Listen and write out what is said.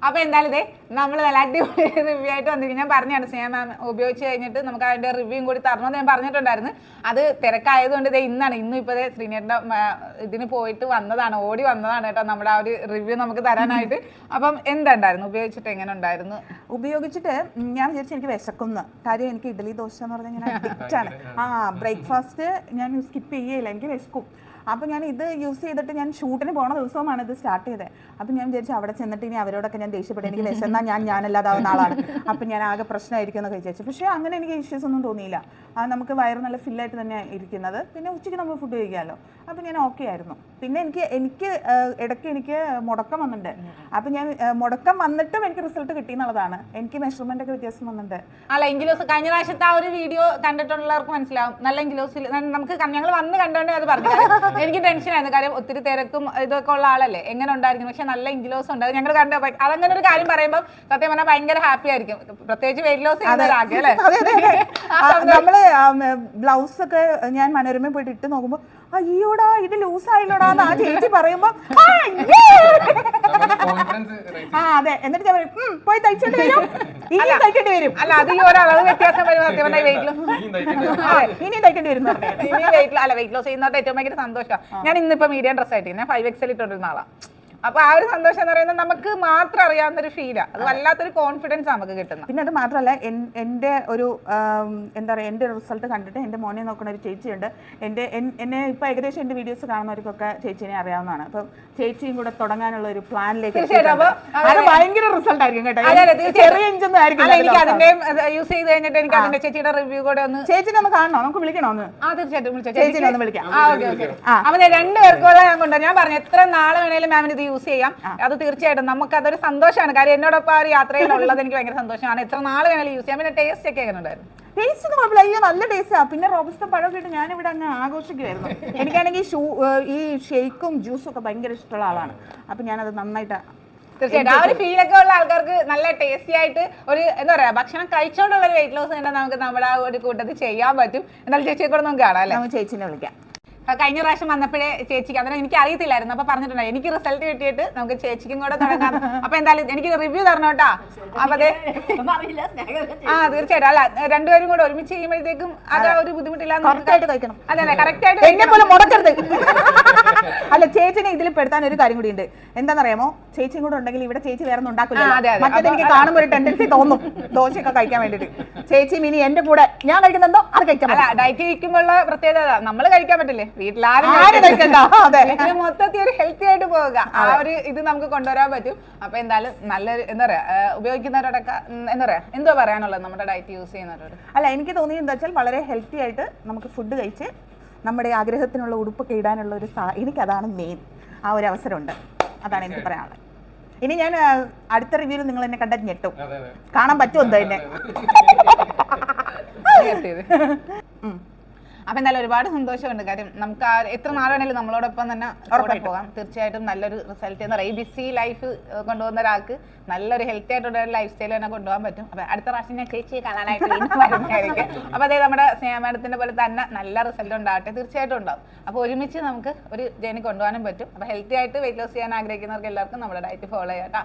അപ്പൊ എന്തായാലും ഇതേ നമ്മൾ നല്ല അടിപൊളി റിവ്യൂ ആയിട്ട് വന്നിരിക്കും. ഞാൻ പറഞ്ഞാണ് സ്നേഹ മാം ഉപയോഗിച്ച് കഴിഞ്ഞിട്ട് നമുക്ക് അതിന്റെ റിവ്യൂയും കൂടി തരണമെന്ന് ഞാൻ പറഞ്ഞിട്ടുണ്ടായിരുന്നു. അത് തിരക്കായതുകൊണ്ട് ഇതേ ഇന്നും ഇപ്പൊ ശ്രീനേട്ടന്റെ ഇതിന് പോയിട്ട് വന്നതാണ്, ഓടി വന്നതാണ് കേട്ടോ നമ്മുടെ ആ ഒരു റിവ്യൂ നമുക്ക് തരാനായിട്ട്. അപ്പം എന്തുണ്ടായിരുന്നു, ഉപയോഗിച്ചിട്ട് എങ്ങനെ ഉണ്ടായിരുന്നു? ഉപയോഗിച്ചിട്ട് ഞാൻ വിചാരിച്ചു എനിക്ക് വിശക്കുന്നു. കാര്യം എനിക്ക് ഇഡ്ഡലി ദോശ എന്ന് പറഞ്ഞാൽ ഞാൻ അഡിക്റ്റ് ആണ്. ബ്രേക്ക്ഫാസ്റ്റ് ഞാൻ സ്കിപ്പ് ചെയ്യില്ല, എനിക്ക് വിശക്കും. അപ്പോൾ ഞാൻ ഇത് യൂസ് ചെയ്തിട്ട് ഞാൻ ഷൂട്ടിന് പോണ ദിവസമാണ് ഇത് സ്റ്റാർട്ട് ചെയ്തത്. അപ്പം ഞാൻ വിചാരിച്ചു അവിടെ ചെന്നിട്ട് ഇനി അവരോടൊക്കെ ഞാൻ ദേഷ്യപ്പെട്ടു, എനിക്ക് വിശന്നാൽ ഞാനല്ലാതാവുന്ന ആളാണ്, അപ്പം ഞാൻ ആകെ പ്രശ്നമായിരിക്കും എന്നൊക്കെ വിചാരിച്ചു. പക്ഷേ അങ്ങനെ എനിക്ക് ഇഷ്യൂസ് ഒന്നും തോന്നിയില്ല. നമുക്ക് വയറ് നല്ല ഫില്ലായിട്ട് തന്നെ ഇരിക്കുന്നത്. പിന്നെ ഉച്ചയ്ക്ക് നമ്മൾ ഫുഡ് കഴിക്കാമല്ലോ, അപ്പം ഞാൻ ഓക്കെ ആയിരുന്നു. പിന്നെ എനിക്ക് ഇടയ്ക്ക് എനിക്ക് മുടക്കം വന്നിട്ടുണ്ട്. അപ്പം ഞാൻ മുടക്കം വന്നിട്ടും എനിക്ക് റിസൾട്ട് കിട്ടി എന്നുള്ളതാണ്. എനിക്ക് മെഷർമെന്റ് ഒക്കെ വ്യത്യാസം വന്നിട്ടുണ്ട്. അല്ല എങ്കിലോസ് കഴിഞ്ഞ പ്രാവശ്യത്തെ ആ ഒരു വീഡിയോ കണ്ടിട്ടുള്ളവർക്ക് മനസ്സിലാവും. നല്ല എങ്കിലോസിൽ നമുക്ക് ഞങ്ങൾ വന്ന് കണ്ടോണ്ടേ അത് പറഞ്ഞു. എനിക്ക് ടെൻഷനായിരുന്നു, കാര്യം ഒത്തിരി തിരക്കും ഇതൊക്കെ ഉള്ള ആളല്ലേ, എങ്ങനെ ഉണ്ടായിരിക്കും. പക്ഷെ നല്ല എങ്കിലോസ് ഉണ്ട്, അത് ഞങ്ങൾ കണ്ട. അതങ്ങനെ ഒരു കാര്യം പറയുമ്പോൾ സത്യം പറഞ്ഞാൽ ഭയങ്കര ഹാപ്പി ആയിരിക്കും, പ്രത്യേകിച്ച് വെയിറ്റ് ലോസ് ചെയ്യുന്നവരാകെ അല്ലേ. നമ്മള് ബ്ലൗസ് ഒക്കെ ഞാൻ മനോരമ പോയിട്ട് ഇട്ട് നോക്കുമ്പോ അയ്യോടാ ഇത് ലൂസ് ആയില്ലോടാ ആ ചേച്ചി പറയുമ്പോ അതെ, എന്നിട്ട് ഞാൻ പറയും പോയി തയ്ച്ചോണ്ട് വരും, ഇനി തയ്ക്കേണ്ടി വരും. അല്ല അത് ഈ ഒരളവ് വ്യത്യാസം വരും സത്യം പറഞ്ഞാൽ വെയിറ്റ് ലോസ് ഇനി തയ്ക്കേണ്ടി വരും. ഇനി വെയിറ്റ് ലോസ് ചെയ്യുന്നവരുടെ ഏറ്റവും ഭയങ്കര സന്തോഷം. ഞാൻ ഇന്നിപ്പോ മീഡിയം ഡ്രസ് ആയിട്ട് ഞാൻ 5XL ഇട്ടോണ്ടിരുന്ന ആളാ. അപ്പൊ ആ ഒരു സന്തോഷം എന്ന് പറയുന്നത് നമുക്ക് മാത്രം അറിയാവുന്ന ഒരു ഫീലാ, അത് വല്ലാത്തൊരു കോൺഫിഡൻസ് നമുക്ക് കിട്ടുന്നത്. പിന്നെ അത് മാത്രമല്ല എന്റെ ഒരു എന്താ പറയുക, എന്റെ റിസൾട്ട് കണ്ടിട്ട് എന്റെ മോനെ നോക്കുന്ന ഒരു ചേച്ചിയുണ്ട്. എന്നെ ഇപ്പൊ ഏകദേശം എന്റെ വീഡിയോസ് കാണുന്നവർക്കൊക്കെ ചേച്ചീനെ അറിയാവുന്നതാണ്. അപ്പം ചേച്ചിയും കൂടെ തുടങ്ങാനുള്ള ഒരു പ്ലാനിലേക്ക് ഭയങ്കര റിസൾട്ട് ആയിരിക്കും കേട്ടോ. ചെറിയ ഇഞ്ചൊന്നും ആയിരിക്കും. എനിക്ക് അതിന്റെ യൂസ് ചെയ്ത് കഴിഞ്ഞിട്ട് എനിക്ക് അതിന്റെ ചേച്ചിയുടെ റിവ്യൂ കൂടെ ഒന്ന് ചേച്ചിനെ ഒന്ന് കാണണോ, നമുക്ക് വിളിക്കണോ ഒന്ന്? തീർച്ചയായിട്ടും ചേച്ചിനെ ഒന്ന് വിളിക്കാം. അപ്പൊ രണ്ടുപേർക്കുള്ള ഞാൻ കൊണ്ടുവരും. ഞാൻ പറഞ്ഞു എത്ര നാളെ വേണേലും മാമിന് ഇത് യൂസ് ചെയ്യാം. അത് തീർച്ചയായിട്ടും നമുക്ക് അതൊരു സന്തോഷമാണ്. കാര്യം എന്നോടൊപ്പം ആ ഒരു യാത്രയിലുള്ളത് എനിക്ക് ഭയങ്കര സന്തോഷമാണ്. എത്ര നാൾ വേണേലും യൂസ് ചെയ്യാം. പിന്നെ ടേസ്റ്റ് ഒക്കെ എങ്ങനെ ഉണ്ടായിരുന്നു? ടേസ്റ്റ് ഒന്നും കുഴപ്പമില്ല, അയ്യോ നല്ല ടേസ്റ്റാ. പിന്നെ റോബസ്റ്റ പഴമൊക്കെ ഇട്ട് ഞാനിവിടെ അങ്ങ് ആഘോഷിക്കുമായിരുന്നു. എനിക്കാണെങ്കിൽ ഈ ഷേക്കും ജ്യൂസും ഒക്കെ ഭയങ്കര ഇഷ്ടമുള്ള ആളാണ്. അപ്പൊ ഞാനത് നന്നായിട്ട് തീർച്ചയായിട്ടും ആ ഒരു ഫീലൊക്കെ ഉള്ള ആൾക്കാർക്ക് നല്ല ടേസ്റ്റി ആയിട്ട് ഒരു എന്താ പറയാ ഭക്ഷണം കഴിച്ചോണ്ടുള്ള ഒരു വെയിറ്റ് ലോസ് തന്നെ നമുക്ക് നമ്മുടെ ആ ഒരു കൂട്ടത്തിൽ ചെയ്യാൻ പറ്റും. എന്നാലും ചേച്ചിയെ കൂടെ നമുക്ക് കാണാം അല്ലേ? നമുക്ക് ചേച്ചിനെ വിളിക്കാം. കഴിഞ്ഞ പ്രാവശ്യം വന്നപ്പോഴേ ചേച്ചിക്ക് അന്നേരം എനിക്ക് അറിയത്തില്ലായിരുന്നു. അപ്പൊ പറഞ്ഞിട്ടുണ്ടായി എനിക്ക് റിസൾട്ട് കിട്ടിയിട്ട് നമുക്ക് ചേച്ചിക്കും കൂടെ തുടങ്ങാം. അപ്പൊ എന്തായാലും എനിക്ക് റിവ്യൂ തരണം കേട്ടാ. അപ്പൊ അതെ തീർച്ചയായിട്ടും. അല്ല രണ്ടുപേരും കൂടെ ഒരുമിച്ച് ചെയ്യുമ്പോഴത്തേക്കും അത് ഒരു ബുദ്ധിമുട്ടില്ല. അതെ കറക്റ്റ് ആയിട്ട് എന്നെ പോലെ മുടക്കരുത്. അല്ല ചേച്ചിനെ ഇതിൽ പെടുത്താൻ ഒരു കാര്യം കൂടി ഉണ്ട്. എന്താണെന്നറിയാമോ, ചേച്ചിയും കൂടെ ഉണ്ടെങ്കിൽ ഇവിടെ ചേച്ചി വേറെ ഒന്നും ഉണ്ടാക്കില്ല. മറ്റേത് എനിക്ക് കാണുമ്പോൾ ഒരു ടെൻഡൻസി തോന്നും ദോശയൊക്കെ കഴിക്കാൻ വേണ്ടിട്ട്. ചേച്ചിയും ഇനി എന്റെ കൂടെ ഞാൻ കഴിക്കുന്നുണ്ടോ അത് കഴിക്കാൻ. ഡയറ്റ് ഇരിക്കുമ്പോഴുള്ള പ്രത്യേകത നമ്മൾ കഴിക്കാൻ പറ്റില്ലേ, വീട്ടിലാരും മൊത്തത്തിൽ ഒരു ഹെൽത്തി ആയിട്ട് പോവുക. ആ ഒരു ഇത് നമുക്ക് കൊണ്ടുവരാൻ പറ്റും. അപ്പൊ എന്തായാലും നല്ലൊരു എന്താ പറയാ ഉപയോഗിക്കുന്നവരോടൊക്കെ എന്താ പറയാ എന്തോ പറയാനുള്ളത് നമ്മുടെ ഡയറ്റ് യൂസ് ചെയ്യുന്നവരോട്? അല്ല എനിക്ക് തോന്നിയത് എന്താ വെച്ചാൽ വളരെ ഹെൽത്തി ആയിട്ട് നമുക്ക് ഫുഡ് കഴിച്ച് നമ്മുടെ ആഗ്രഹത്തിനുള്ള ഉടുപ്പൊക്കെ ഇടാനുള്ള ഒരു എനിക്കതാണ് മെയിൻ. ആ ഒരു അവസരമുണ്ട്, അതാണ് എനിക്ക് പറയാനുള്ളത്. ഇനി ഞാൻ അടുത്ത റിവ്യൂവിൽ നിങ്ങൾ എന്നെ കണ്ടാൽ ഞെട്ടും, കാണാൻ പറ്റുമോ എന്തോ എന്നെ. അപ്പൊ എന്തായാലും ഒരുപാട് സന്തോഷമുണ്ട്. കാര്യം നമുക്ക് എത്ര നാൾ വേണേലും നമ്മളോടൊപ്പം തന്നെ പോകാം. തീർച്ചയായിട്ടും നല്ലൊരു റിസൾട്ട് എന്ന് പറയാം. ഈ ബിസി ലൈഫ് കൊണ്ടുപോകുന്ന ഒരാൾക്ക് നല്ലൊരു ഹെൽത്തി ആയിട്ടുള്ള ഒരു ലൈഫ് സ്റ്റൈൽ തന്നെ കൊണ്ടുപോകാൻ പറ്റും. അപ്പൊ അടുത്ത പ്രാവശ്യം ഞാൻ ചേച്ചിയെ കാണാനായിട്ട് വരുന്നതായിരിക്കും. അപ്പൊ അതായത് നമ്മുടെ സ്നേഹ മാഡത്തിന്റെ പോലെ തന്നെ നല്ല റിസൾട്ട് ഉണ്ടാവട്ടെ. തീർച്ചയായിട്ടും ഉണ്ടാവും. അപ്പൊ ഒരുമിച്ച് നമുക്ക് ഒരു ജേണി കൊണ്ടുപോകാനും പറ്റും. അപ്പൊ ഹെൽത്തി ആയിട്ട് വെയിറ്റ് ലോസ് ചെയ്യാൻ ആഗ്രഹിക്കുന്നവർക്ക് എല്ലാവർക്കും നമ്മുടെ ഡയറ്റ് ഫോളോ ചെയ്യാം കേട്ടോ.